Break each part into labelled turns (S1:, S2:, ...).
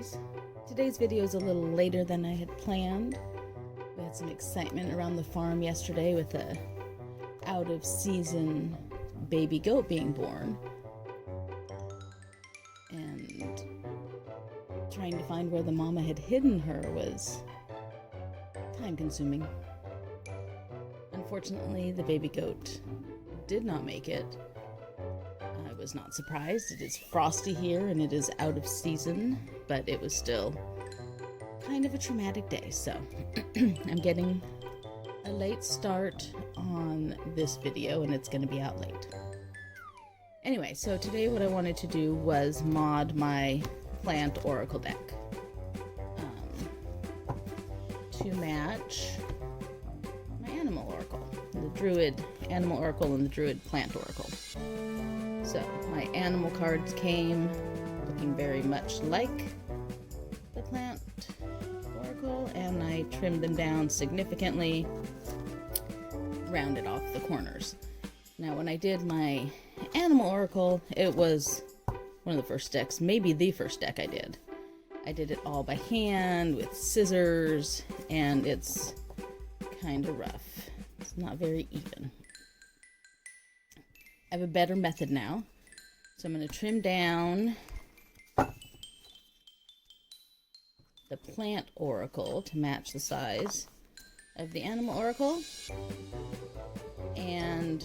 S1: ladies. Today's video is a little later than I had planned. We had some excitement around the farm yesterday with a out-of-season baby goat being born. And trying to find where the mama had hidden her was time-consuming. Unfortunately, the baby goat did not make it. I was not surprised. It is frosty here and it is out of season, but it was still kind of a traumatic day, so I'm getting a late start on this video and it's going to be out late. Anyway, so today what I wanted to do was mod my Plant Oracle deck to match my Animal Oracle, the Druid Animal Oracle and the Druid Plant Oracle. So my animal cards came looking very much like the Plant Oracle, and I trimmed them down significantly, rounded off the corners. Now when I did my Animal Oracle, it was one of the first decks, maybe the first deck I did. I did it all by hand with scissors, and it's kind of rough. It's not very even. I have a better method now, so I'm going to trim down the Plant Oracle to match the size of the Animal Oracle, and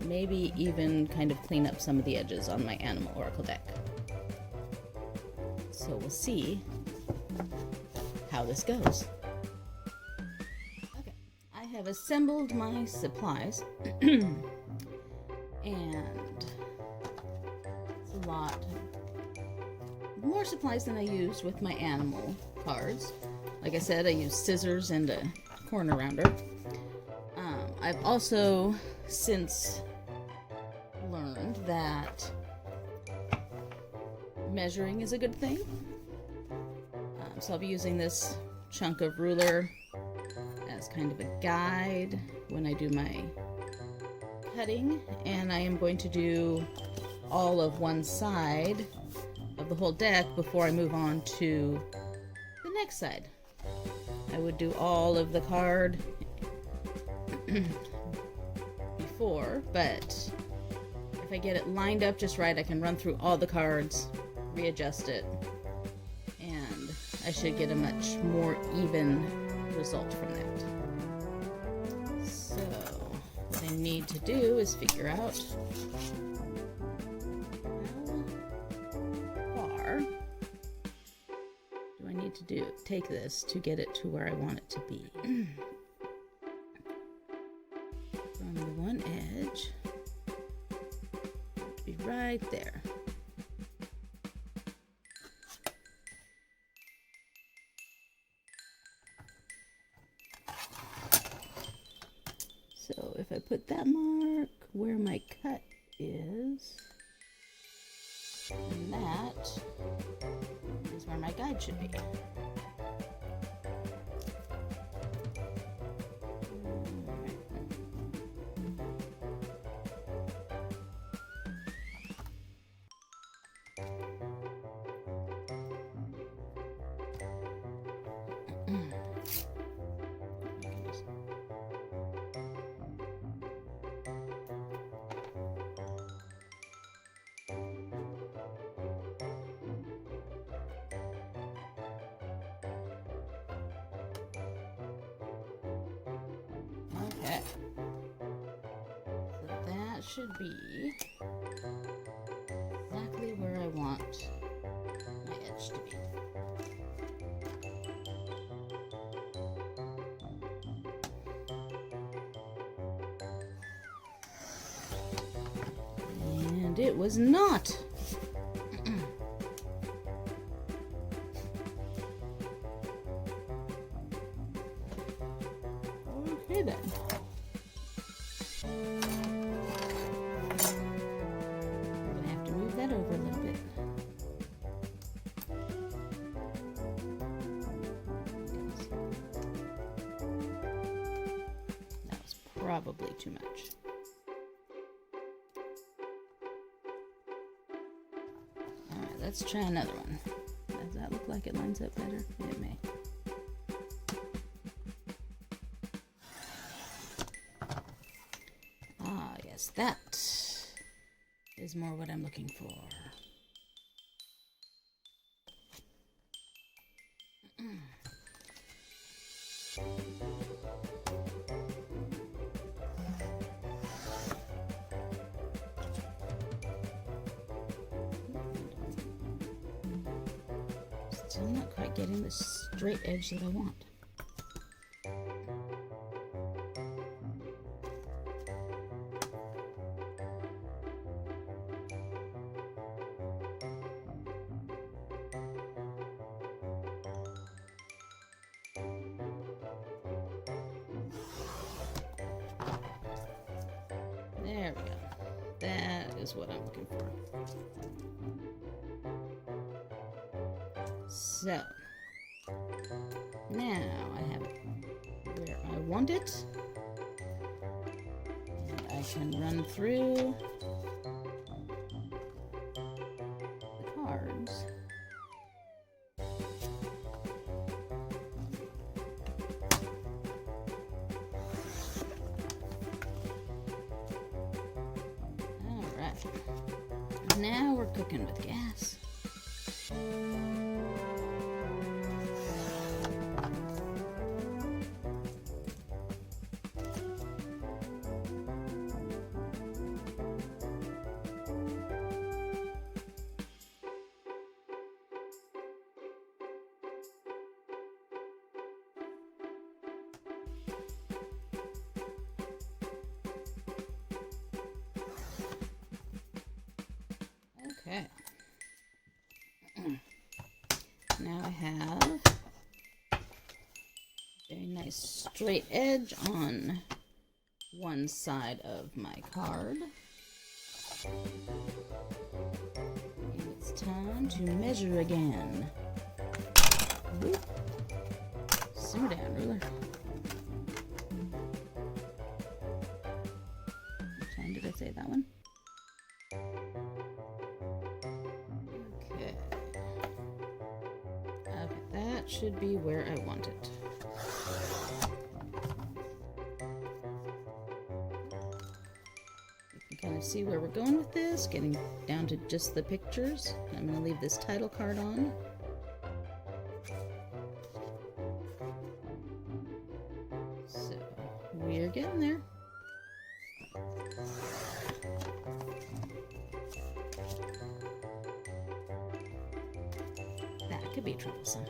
S1: maybe even kind of clean up some of the edges on my Animal Oracle deck. So we'll see how this goes. Okay, I have assembled my supplies, and it's a lot more supplies than I used with my animal cards. Like I said, I used scissors and a corner rounder. I've also since learned that measuring is a good thing. So I'll be using this chunk of ruler as kind of a guide when I do my cutting, and I am going to do all of one side of the whole deck before I move on to the next side. I would do all of the card before, but if I get it lined up just right, I can run through all the cards, readjust it, and I should get a much more even result from that. So what I need to do is figure out how far do I need to take this to get it to where I want it to be. From the one edge to be right there. So if I put that mark where my cut is, and that is where my guide should be. Okay, so that should be exactly where I want my edge to be. And it was not. Okay then. I'm gonna have to move that over a little bit. That was probably too much. Alright, let's try another one. Does that look like it lines up better? It may. Ah, yes, that is more what I'm looking for. Still not quite getting the straight edge that I want. There we go. That is what I'm looking for. So, now I have it where I want it. And I can run through the cards. Alright. Now we're cooking with gas. Okay. Now I have a very nice straight edge on one side of my card. And it's time to measure again. Whoop. Simmer down, ruler. Which hand did I say that one? That should be where I want it. You can kind of see where we're going with this, getting down to just the pictures. I'm going to leave this title card on. So, we're getting there. That could be troublesome.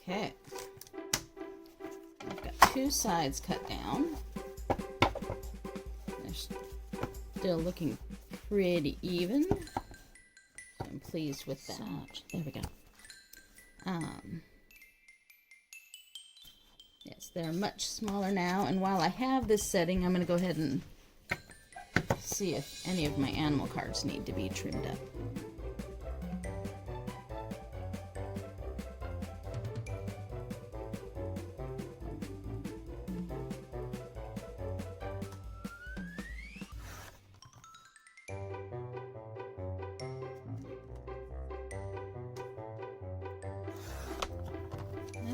S1: Okay, I've got two sides cut down. They're still looking pretty even, so I'm pleased with that. There we go. Yes, they're much smaller now, and while I have this setting, I'm going to go ahead and see if any of my animal cards need to be trimmed up.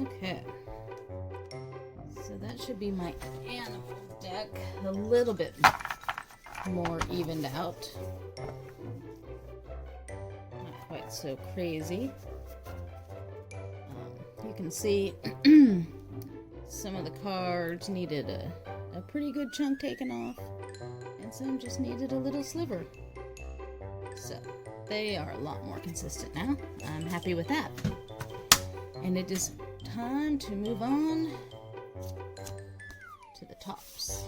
S1: Okay, so that should be my animal deck a little bit more evened out. Not quite so crazy. You can see some of the cards needed a pretty good chunk taken off, and some just needed a little sliver. So they are a lot more consistent now. I'm happy with that. And it is time to move on to the tops.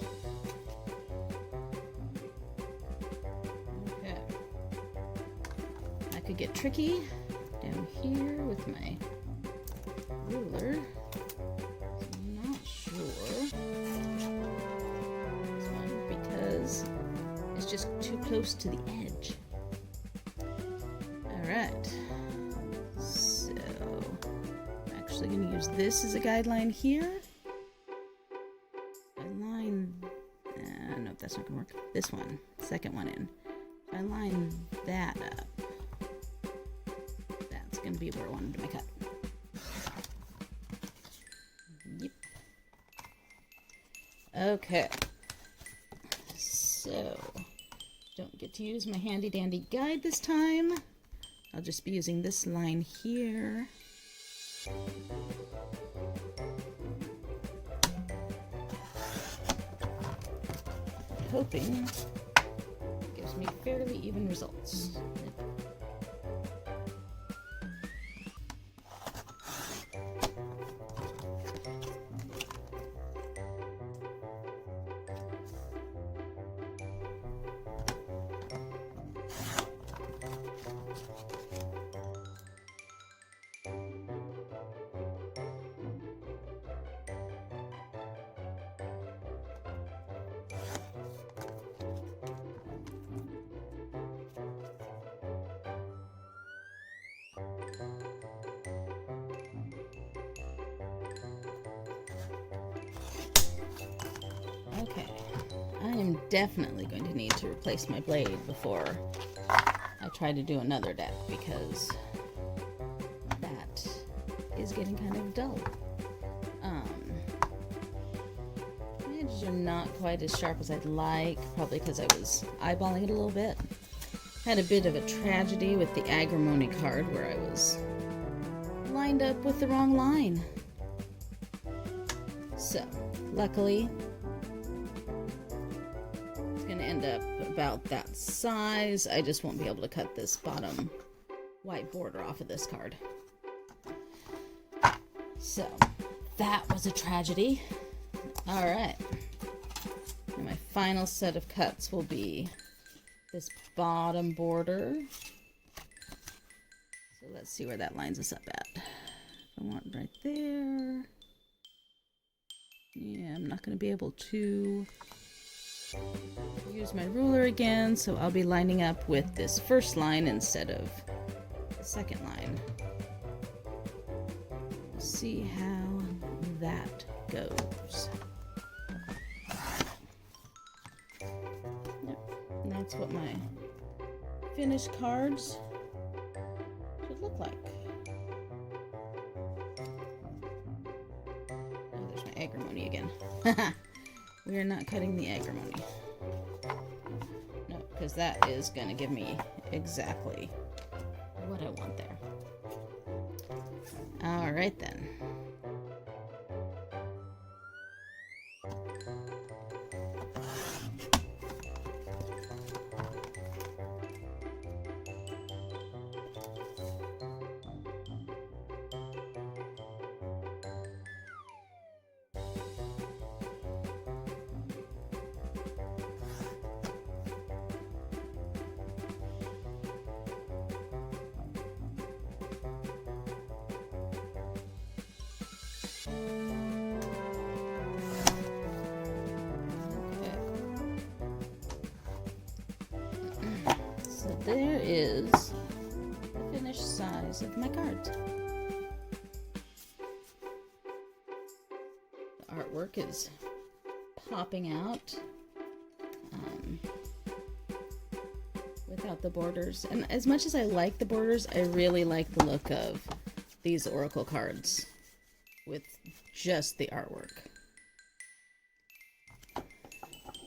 S1: that could get tricky down here with my ruler. I'm not sure this one because it's just too close to the edge. Alright, so I'm actually going to use this as a guideline here. I line, no, that's not going to work. This one, second one in. If I line that up, that's going to be where I want to do my cut. Yep. Okay. So, don't get to use my handy dandy guide this time. I'll just be using this line here. Hoping it gives me fairly even results. Okay, I am definitely going to need to replace my blade before I try to do another deck because that is getting kind of dull. The edges are not quite as sharp as I'd like, probably because I was eyeballing it a little bit. Had a bit of a tragedy with the Agrimony card where I was lined up with the wrong line. So, luckily, end up about that size. I just won't be able to cut this bottom white border off of this card. So that was a tragedy. Alright, and my final set of cuts will be this bottom border. So let's see where that lines us up at. I want right there. Yeah, I'm not going to be able to use my ruler again, so I'll be lining up with this first line instead of the second line. We'll see how that goes. Yep. And that's what my finished cards should look like. Oh, there's my Agrimony again. We are not cutting the Agrimony. No, because that is going to give me exactly what I want there. Alright then. So there is the finished size of my cards. The artwork is popping out without the borders. And as much as I like the borders, I really like the look of these Oracle cards with just the artwork.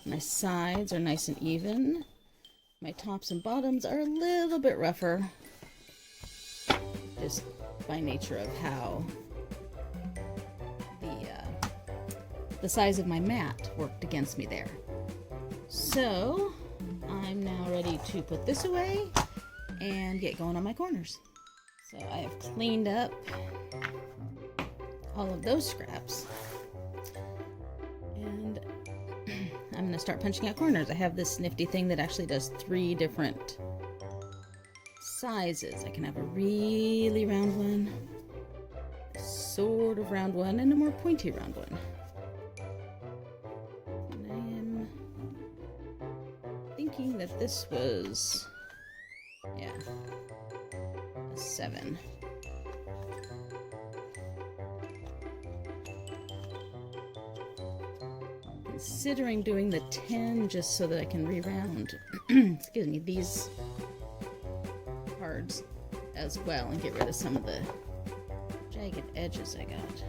S1: My sides are nice and even. My tops and bottoms are a little bit rougher, just by nature of how the size of my mat worked against me there. So I'm now ready to put this away and get going on my corners. So I have cleaned up all of those scraps, and I'm going to start punching out corners. I have this nifty thing that actually does 3 different sizes. I can have a really round one, a sort of round one, and a more pointy round one. And I am thinking that this was, yeah, a 7. Considering doing the 10 just so that I can re-round excuse me, these cards as well and get rid of some of the jagged edges I got.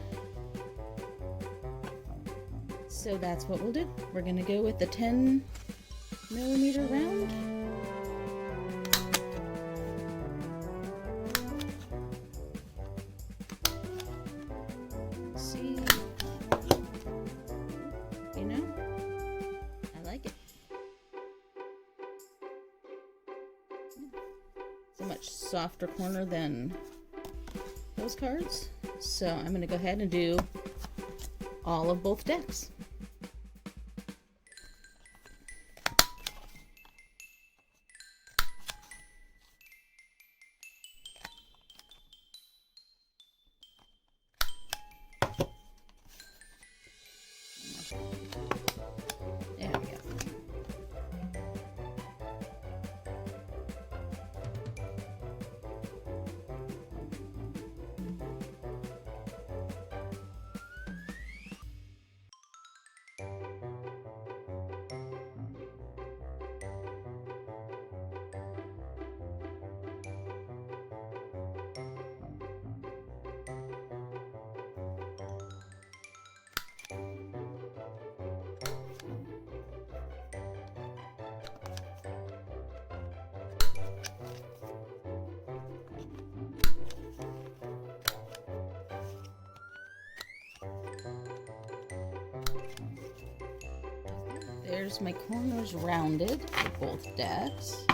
S1: So that's what we'll do. We're gonna go with the 10mm round. See, you know, I like it. It's a much softer corner than those cards. So I'm going to go ahead and do all of both decks. There we go. There's my corners rounded for both decks.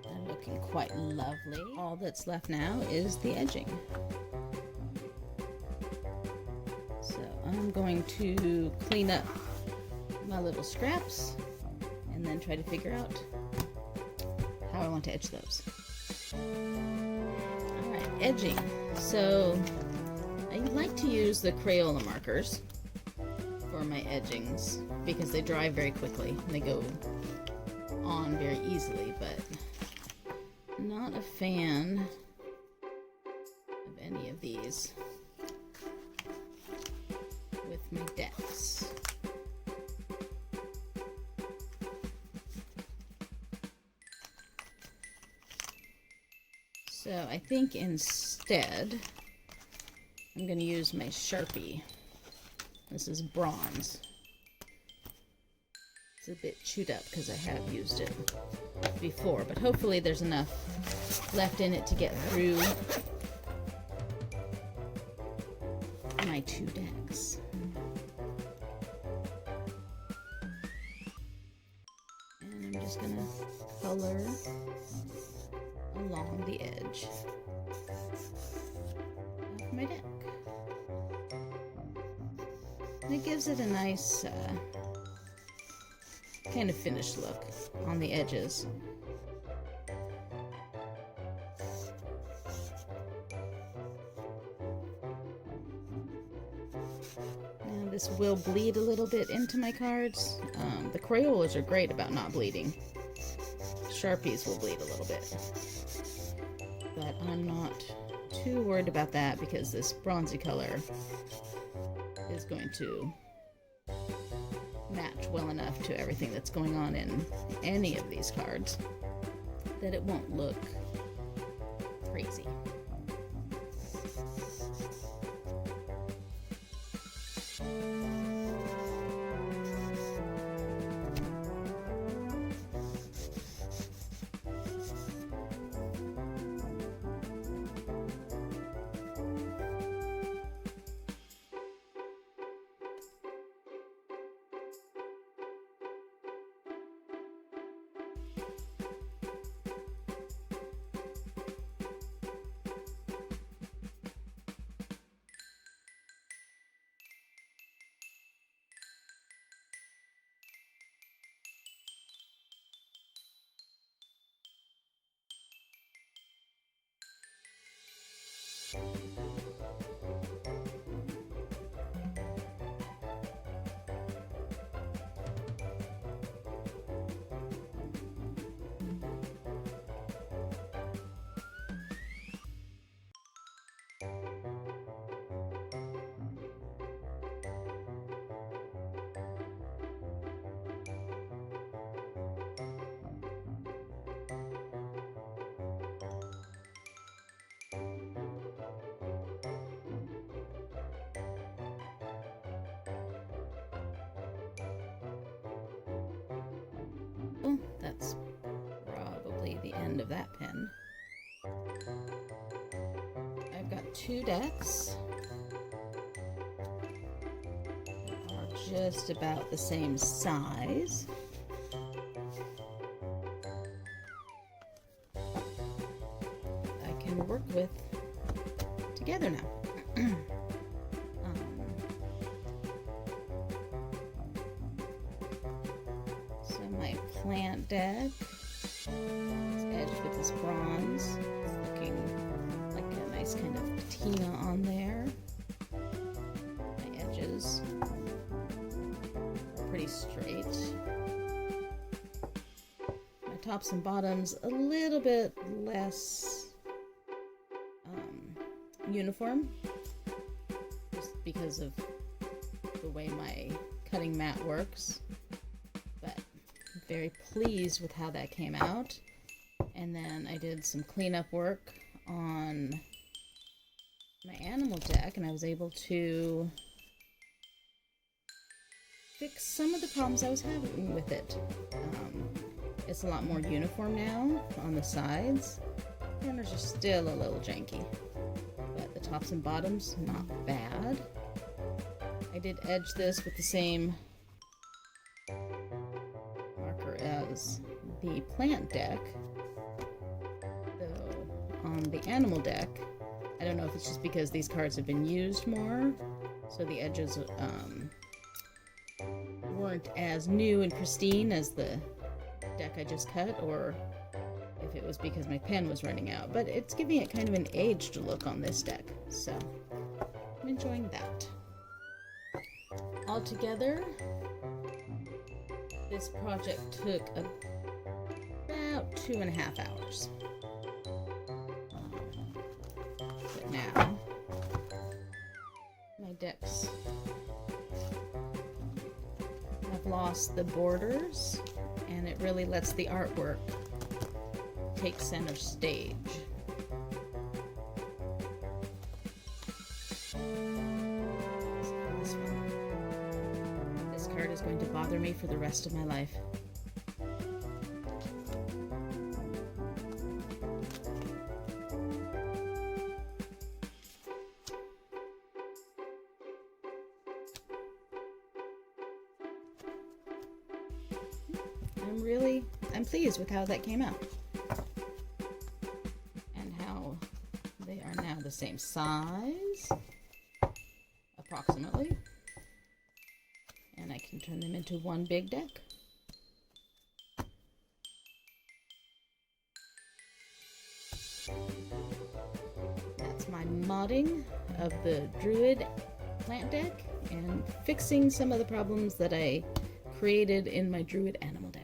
S1: They're looking quite lovely. All that's left now is the edging. So I'm going to clean up my little scraps and then try to figure out how I want to edge those. Alright, edging. So I like to use the Crayola markers for my edgings because they dry very quickly and they go on very easily, but not a fan of any of these with my decks. So I think instead I'm going to use my Sharpie. This is bronze. It's a bit chewed up because I have used it before, but hopefully there's enough left in it to get through my 2 decks. And I'm just going to color along the edge of my deck. And it gives it a nice kind of finished look on the edges. Now this will bleed a little bit into my cards. The Crayolas are great about not bleeding. Sharpies will bleed a little bit. But I'm not too worried about that because this bronzy color is going to match well enough to everything that's going on in any of these cards that it won't look crazy. Well, that's probably the end of that pin. I've got 2 decks. They are just about the same size. I can work with together now. So my plant deck is edged with this bronze. It's looking like a nice kind of patina on there. My edges are pretty straight. My tops and bottoms a little bit less uniform, just because of the way my cutting mat works, but I'm very pleased with how that came out. And then I did some cleanup work on my animal deck, and I was able to fix some of the problems I was having with it. It's a lot more uniform now on the sides. Corners are still a little janky, but the tops and bottoms, not bad. I did edge this with the same marker as the plant deck, though on the animal deck, I don't know if it's just because these cards have been used more, so the edges weren't as new and pristine as the deck I just cut, or if it was because my pen was running out, but it's giving it kind of an aged look on this deck, so I'm enjoying that. Altogether, this project took about 2.5 hours. But now, my decks have lost the borders, and it really lets the artwork take center stage. This card is going to bother me for the rest of my life. I'm pleased with how that came out. And how they are now the same size, approximately. And I can turn them into one big deck. That's my modding of the Druid Plant deck and fixing some of the problems that I created in my Druid Animal deck.